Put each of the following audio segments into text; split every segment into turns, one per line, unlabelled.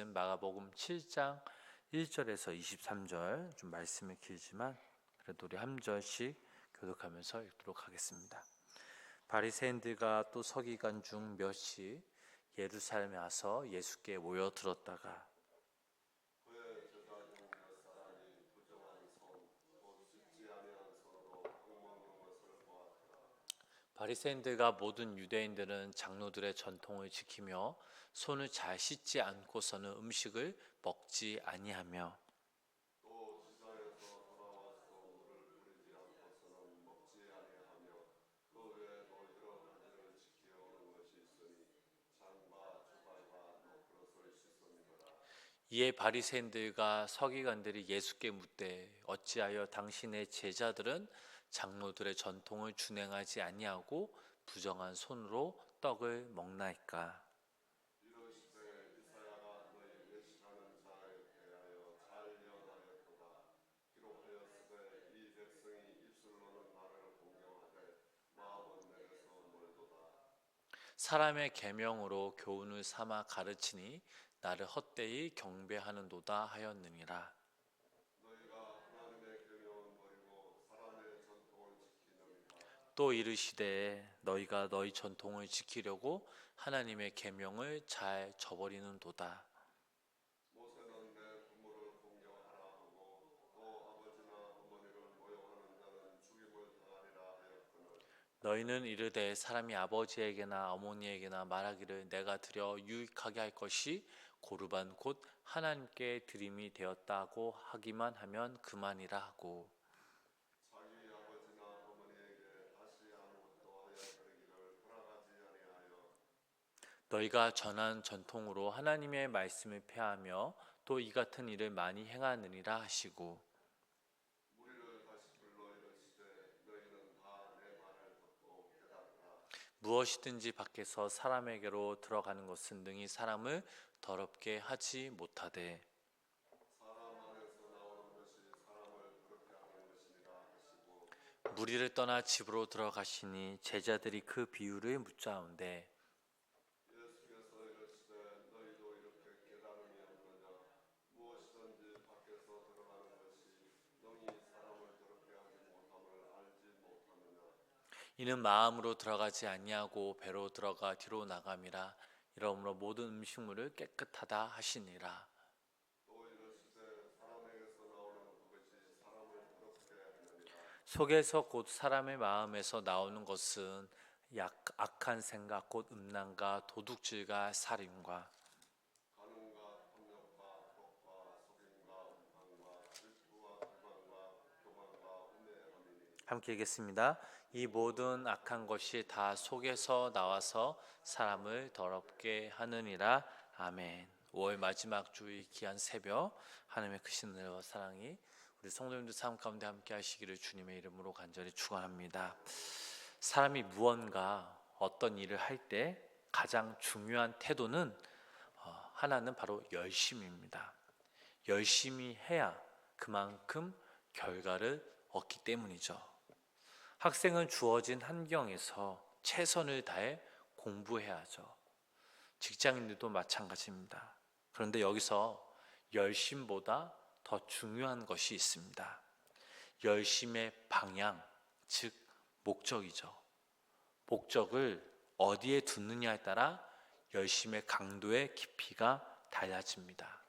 마가복음 7장 1절에서 23절, 좀 말씀이 길지만 그래도 우리 한 절씩 교독하면서 읽도록 하겠습니다. 바리새인들과 또 서기관 중 몇이 예루살렘에 와서 예수께 모여들었다가 바리새인들과 모든 유대인들은 장로들의 전통을 지키며 손을 잘 씻지 않고서는 음식을 먹지 아니하며 이에 바리새인들과 서기관들이 예수께 묻되 어찌하여 당신의 제자들은 장로들의 전통을 준행하지 아니하고 부정한 손으로 떡을 먹나이까? 사람의 계명으로 교훈을 삼아 가르치니 나를 헛되이 경배하는도다 하였느니라. 또 이르시되 너희가 너희 전통을 지키려고 하나님의 계명을 잘 저버리는도다. 너희는 이르되 사람이 아버지에게나 어머니에게나 말하기를 내가 드려 유익하게 할 것이 고르반 곧 하나님께 드림이 되었다고 하기만 하면 그만이라 하고, 너희가 전한 전통으로 하나님의 말씀을 폐하며 또 이 같은 일을 많이 행하느니라 하시고, 무엇이든지 밖에서 사람에게로 들어가는 것은 능히 사람을 더럽게 하지 못하되 무리를 떠나 집으로 들어가시니 제자들이 그 비유를 묻자온데 이는 마음으로 들어가지 아니하고 배로 들어가 뒤로 나감이라. 이러므로 모든 음식물을 깨끗하다 하시니라. 속에서 곧 사람의 마음에서 나오는 것은 악한 생각 곧 음란과 도둑질과 살인과 함께 읽겠습니다. 이 모든 악한 것이 다 속에서 나와서 사람을 더럽게 하느니라. 아멘. 5월 마지막 주의 귀한 새벽, 하나님의 크신 은혜와 사랑이 우리 성도님들 삶 가운데 함께 하시기를 주님의 이름으로 간절히 축원합니다. 사람이 무언가 어떤 일을 할 때 가장 중요한 태도는 하나는 바로 열심입니다. 열심히 해야 그만큼 결과를 얻기 때문이죠. 학생은 주어진 환경에서 최선을 다해 공부해야 하죠. 직장인들도 마찬가지입니다. 그런데 여기서 열심보다 더 중요한 것이 있습니다. 열심의 방향, 즉 목적이죠. 목적을 어디에 두느냐에 따라 열심의 강도의 깊이가 달라집니다.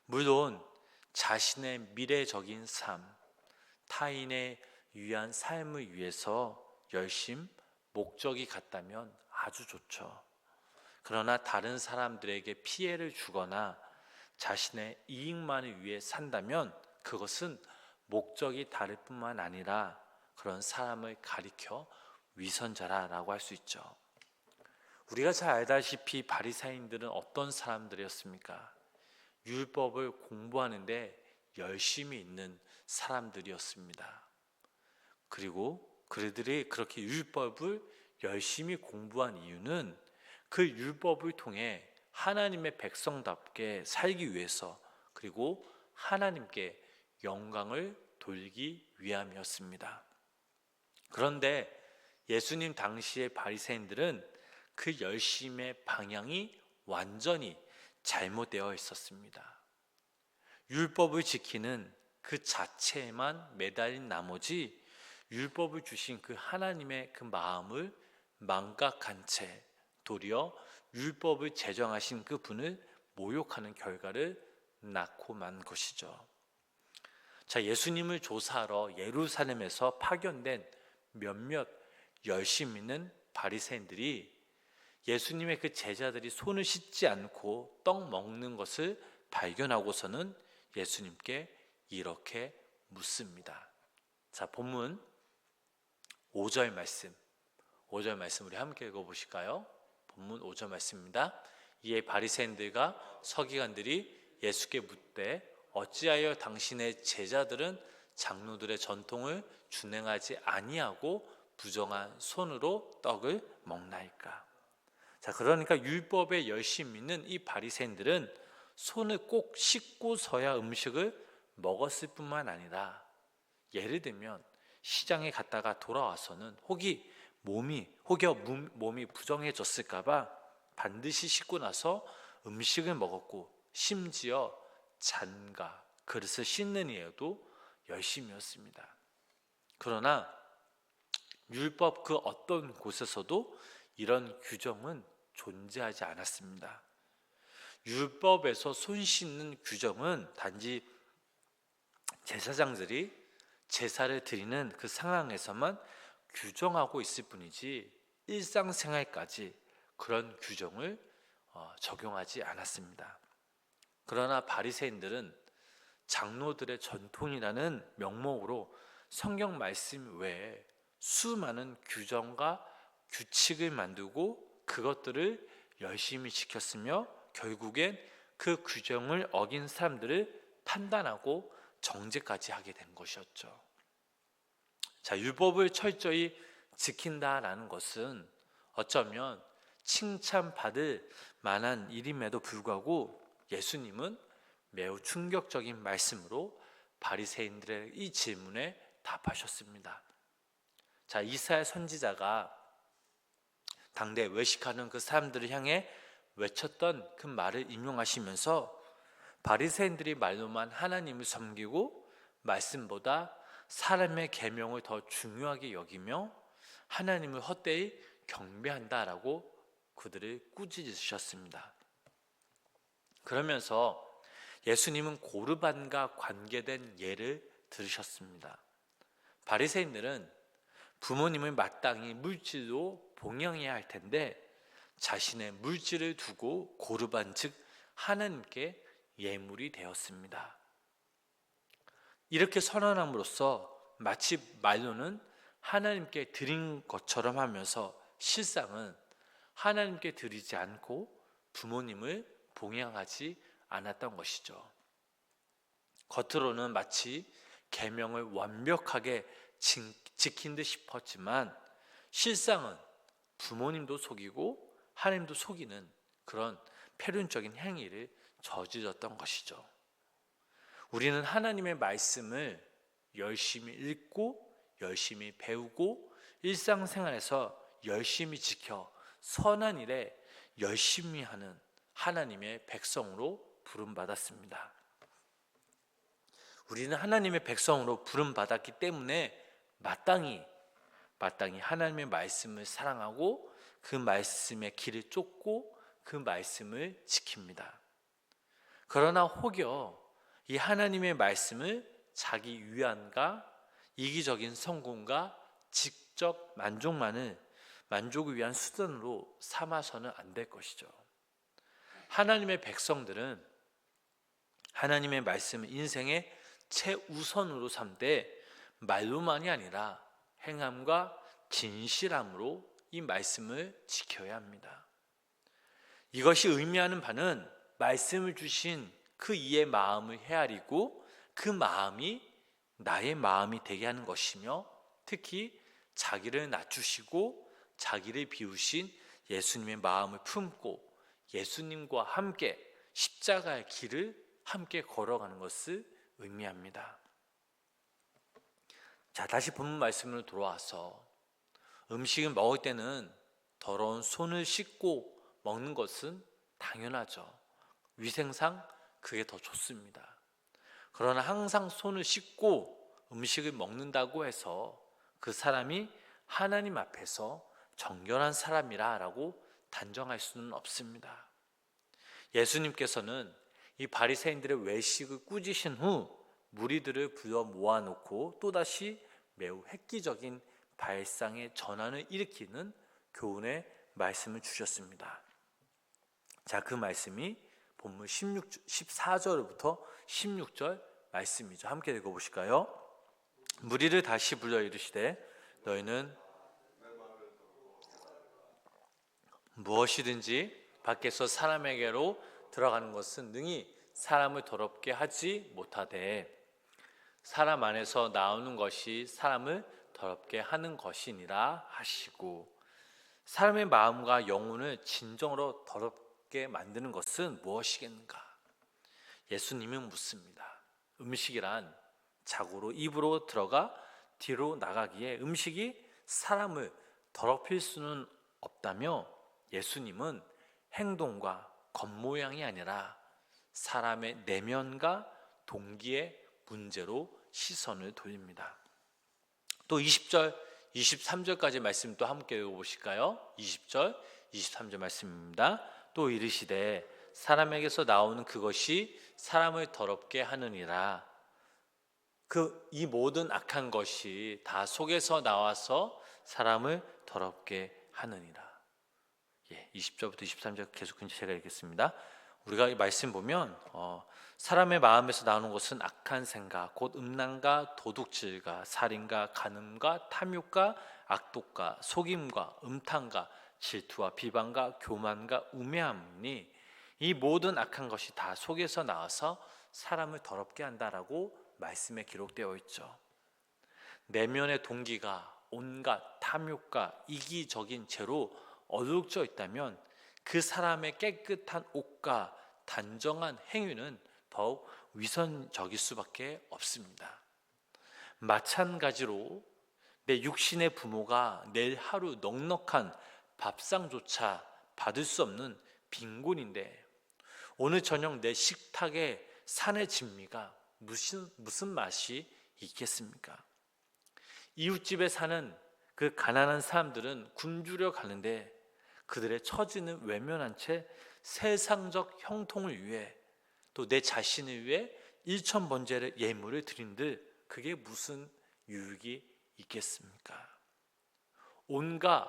물론 자신의 미래적인 삶, 타인의 위한 삶을 위해서 열심, 목적이 같다면 아주 좋죠. 그러나 다른 사람들에게 피해를 주거나 자신의 이익만을 위해 산다면 그것은 목적이 다를 뿐만 아니라 그런 사람을 가리켜 위선자라고 할 수 있죠. 우리가 잘 알다시피 바리새인들은 어떤 사람들이었습니까? 율법을 공부하는데 열심히 있는 사람들이었습니다. 그리고 그들이 그렇게 율법을 열심히 공부한 이유는 그 율법을 통해 하나님의 백성답게 살기 위해서, 그리고 하나님께 영광을 돌리기 위함이었습니다. 그런데 예수님 당시의 바리새인들은 그 열심의 방향이 완전히 잘못되어 있었습니다. 율법을 지키는 그 자체에만 매달린 나머지 율법을 주신 그 하나님의 그 마음을 망각한 채 도리어 율법을 제정하신 그 분을 모욕하는 결과를 낳고 만 것이죠. 자, 예수님을 조사하러 예루살렘에서 파견된 몇몇 열심 있는 바리새인들이 예수님의 그 제자들이 손을 씻지 않고 떡 먹는 것을 발견하고서는 예수님께 이렇게 묻습니다. 자, 본문 5절 말씀 우리 함께 읽어보실까요? 본문 5절 말씀입니다. 이에 바리새인들과 서기관들이 예수께 묻되 어찌하여 당신의 제자들은 장로들의 전통을 준행하지 아니하고 부정한 손으로 떡을 먹나이까? 자, 그러니까 율법에 열심히 믿는 이 바리새인들은 손을 꼭 씻고서야 음식을 먹었을 뿐만 아니라, 예를 들면 시장에 갔다가 돌아와서는 몸이 부정해졌을까봐 반드시 씻고 나서 음식을 먹었고, 심지어 잔과 그릇을 씻는 일에도 열심이었습니다. 그러나 율법 그 어떤 곳에서도 이런 규정은 존재하지 않았습니다. 율법에서 손 씻는 규정은 단지 제사장들이 제사를 드리는 그 상황에서만 규정하고 있을 뿐이지 일상생활까지 그런 규정을 적용하지 않았습니다. 그러나 바리새인들은 장로들의 전통이라는 명목으로 성경 말씀 외에 수많은 규정과 규칙을 만들고 그것들을 열심히 지켰으며 결국엔 그 규정을 어긴 사람들을 판단하고 정죄까지 하게 된 것이었죠. 자, 율법을 철저히 지킨다라는 것은 어쩌면 칭찬받을 만한 일임에도 불구하고 예수님은 매우 충격적인 말씀으로 바리새인들의 이 질문에 답하셨습니다. 자, 이사야 선지자가 당대 외식하는 그 사람들을 향해 외쳤던 그 말을 인용하시면서 바리새인들이 말로만 하나님을 섬기고 말씀보다 사람의 계명을 더 중요하게 여기며 하나님을 헛되이 경배한다라고 그들을 꾸짖으셨습니다. 그러면서 예수님은 고르반과 관계된 예를 들으셨습니다. 바리새인들은 부모님을 마땅히 물질로 봉양해야 할 텐데 자신의 물질을 두고 고르반 즉 하나님께 예물이 되었습니다. 이렇게 선언함으로써 마치 말로는 하나님께 드린 것처럼 하면서 실상은 하나님께 드리지 않고 부모님을 봉양하지 않았던 것이죠. 겉으로는 마치 계명을 완벽하게 지킨 듯 싶었지만 실상은 부모님도 속이고 하나님도 속이는 그런 패륜적인 행위를 저질렀던 것이죠. 우리는 하나님의 말씀을 열심히 읽고 열심히 배우고 일상생활에서 열심히 지켜 선한 일에 열심히 하는 하나님의 백성으로 부름받았습니다. 우리는 하나님의 백성으로 부름받았기 때문에 마땅히 하나님의 말씀을 사랑하고 그 말씀의 길을 쫓고 그 말씀을 지킵니다. 그러나 혹여 이 하나님의 말씀을 자기 위안과 이기적인 성공과 직접 만족을 위한 수단으로 삼아서는 안 될 것이죠. 하나님의 백성들은 하나님의 말씀을 인생의 최우선으로 삼되 말로만이 아니라 행함과 진실함으로 이 말씀을 지켜야 합니다. 이것이 의미하는 바는 말씀을 주신 그 이의 마음을 헤아리고 그 마음이 나의 마음이 되게 하는 것이며 특히 자기를 낮추시고 자기를 비우신 예수님의 마음을 품고 예수님과 함께 십자가의 길을 함께 걸어가는 것을 의미합니다. 자, 다시 본문 말씀으로 돌아와서 음식을 먹을 때는 더러운 손을 씻고 먹는 것은 당연하죠. 위생상 그게 더 좋습니다. 그러나 항상 손을 씻고 음식을 먹는다고 해서 그 사람이 하나님 앞에서 정결한 사람이라고 단정할 수는 없습니다. 예수님께서는 이 바리새인들의 외식을 꾸짖으신 후 무리들을 불러 모아놓고 또다시 매우 획기적인 발상의 전환을 일으키는 교훈의 말씀을 주셨습니다. 자, 그 말씀이 본문 14절부터 16절 말씀이죠. 함께 읽어보실까요? 무리를 다시 불러 이르시되 너희는 무엇이든지 밖에서 사람에게로 들어가는 것은 능히 사람을 더럽게 하지 못하되 사람 안에서 나오는 것이 사람을 더럽게 하는 것이니라 하시고, 사람의 마음과 영혼을 진정으로 더럽게 만드는 것은 무엇이겠는가? 예수님은 묻습니다. 음식이란 자고로 입으로 들어가 뒤로 나가기에 음식이 사람을 더럽힐 수는 없다며, 예수님은 행동과 겉모양이 아니라 사람의 내면과 동기의 문제로 시선을 돌립니다. 또 20절, 23절까지 말씀 또 함께 읽어보실까요? 20절, 23절 말씀입니다. 또 이르시되 사람에게서 나오는 그것이 사람을 더럽게 하느니라. 이 모든 악한 것이 다 속에서 나와서 사람을 더럽게 하느니라. 20절부터 23절 계속 제가 읽겠습니다. 우리가 이 말씀 보면 사람의 마음에서 나오는 것은 악한 생각, 곧 음란과 도둑질과 살인과 간음과 탐욕과 악독과 속임과 음탕과 질투와 비방과 교만과 우매함이니 이 모든 악한 것이 다 속에서 나와서 사람을 더럽게 한다라고 말씀에 기록되어 있죠. 내면의 동기가 온갖 탐욕과 이기적인 죄로 어둑져 있다면 그 사람의 깨끗한 옷과 단정한 행위는 더욱 위선적일 수밖에 없습니다. 마찬가지로 내 육신의 부모가 내일 하루 넉넉한 밥상조차 받을 수 없는 빈곤인데 오늘 저녁 내 식탁에 산의 진미가 무슨 맛이 있겠습니까? 이웃집에 사는 그 가난한 사람들은 굶주려 가는데 그들의 처지는 외면한 채 세상적 형통을 위해 또 내 자신을 위해 일천번제의 예물을 드린들 그게 무슨 유익이 있겠습니까? 온갖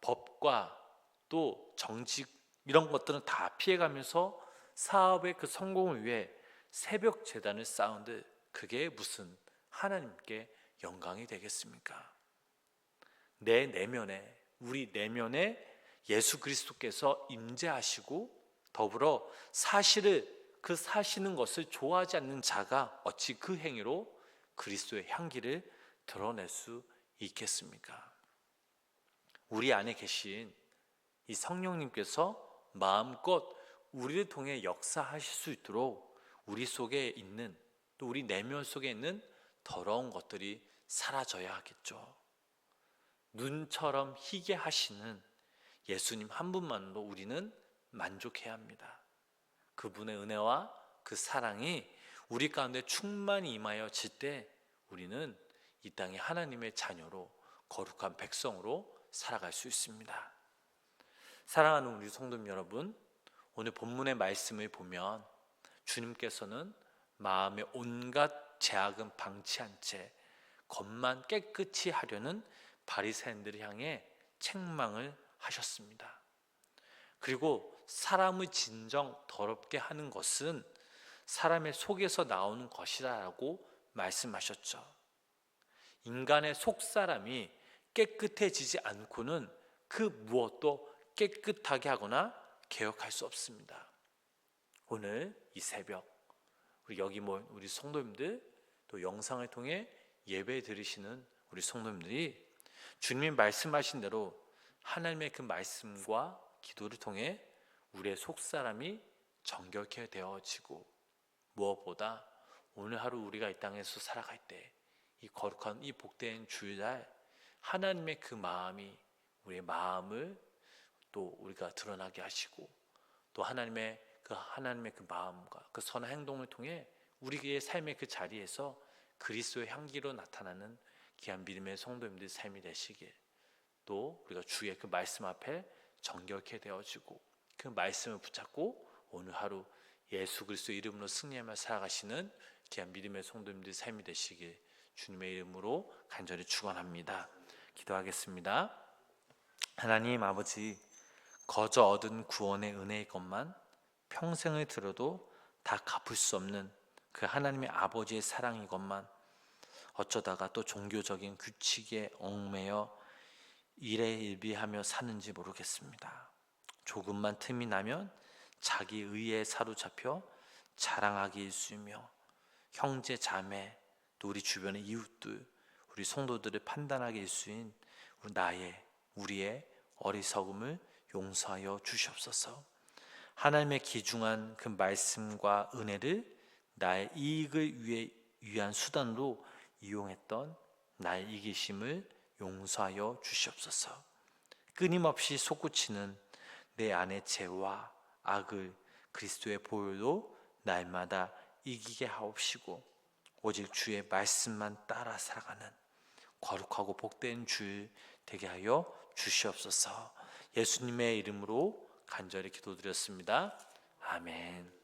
법과 또 정직 이런 것들은 다 피해가면서 사업의 그 성공을 위해 새벽 제단을 쌓은들 그게 무슨 하나님께 영광이 되겠습니까? 내 내면에, 우리 내면에 예수 그리스도께서 임재하시고 더불어 그 사시는 것을 좋아하지 않는 자가 어찌 그 행위로 그리스도의 향기를 드러낼 수 있겠습니까? 우리 안에 계신 이 성령님께서 마음껏 우리를 통해 역사하실 수 있도록 우리 속에 있는 또 우리 내면 속에 있는 더러운 것들이 사라져야 하겠죠. 눈처럼 희게 하시는 예수님 한 분만으로 우리는 만족해야 합니다. 그분의 은혜와 그 사랑이 우리 가운데 충만히 임하여질 때 우리는 이 땅에 하나님의 자녀로 거룩한 백성으로 살아갈 수 있습니다. 사랑하는 우리 성도님 여러분, 오늘 본문의 말씀을 보면 주님께서는 마음의 온갖 죄악은 방치한 채 겉만 깨끗이 하려는 바리새인들을 향해 책망을 하셨습니다. 그리고 사람을 진정 더럽게 하는 것은 사람의 속에서 나오는 것이라고 말씀하셨죠. 인간의 속사람이 깨끗해지지 않고는 그 무엇도 깨끗하게 하거나 개혁할 수 없습니다. 오늘 이 새벽 우리 성도님들 또 영상을 통해 예배 드리시는 우리 성도님들이 주님이 말씀하신 대로 하나님의 그 말씀과 기도를 통해 우리의 속사람이 정결케 되어지고 무엇보다 오늘 하루 우리가 이 땅에서 살아갈 때 이 거룩한 이 복된 주일날 하나님의 그 마음이 우리의 마음을 또 우리가 드러나게 하시고 또 하나님의 그 그 하나님의 그 마음과 그 선한 행동을 통해 우리의 삶의 그 자리에서 그리스도의 향기로 나타나는 귀한 믿음의 성도님들의 삶이 되시길, 또 우리가 주의 그 말씀 앞에 정결케 되어지고 그 말씀을 붙잡고 오늘 하루 예수 그리스도 이름으로 승리하며 살아가시는 귀한 믿음의 성도님들의 삶이 되시길 주님의 이름으로 간절히 축원합니다. 기도하겠습니다. 하나님 아버지, 거저 얻은 구원의 은혜의 것만 평생을 들어도 다 갚을 수 없는 그 하나님의 아버지의 사랑인 것만 어쩌다가 또 종교적인 규칙에 얽매여 일희일비하며 사는지 모르겠습니다. 조금만 틈이 나면 자기 의에 사로잡혀 자랑하기 일쑤이며 형제 자매 또 우리 주변의 이웃들 우리 성도들을 판단하기 일쑤인 우리의 어리석음을 용서하여 주시옵소서. 하나님의 귀중한 그 말씀과 은혜를 나의 이익을 위한 수단으로 이용했던 나의 이기심을 용서하여 주시옵소서. 끊임없이 솟구치는 내 안의 죄와 악을 그리스도의 보혈로 날마다 이기게 하옵시고 오직 주의 말씀만 따라 살아가는 거룩하고 복된 주 되게 하여 주시옵소서. 예수님의 이름으로 간절히 기도드렸습니다. 아멘.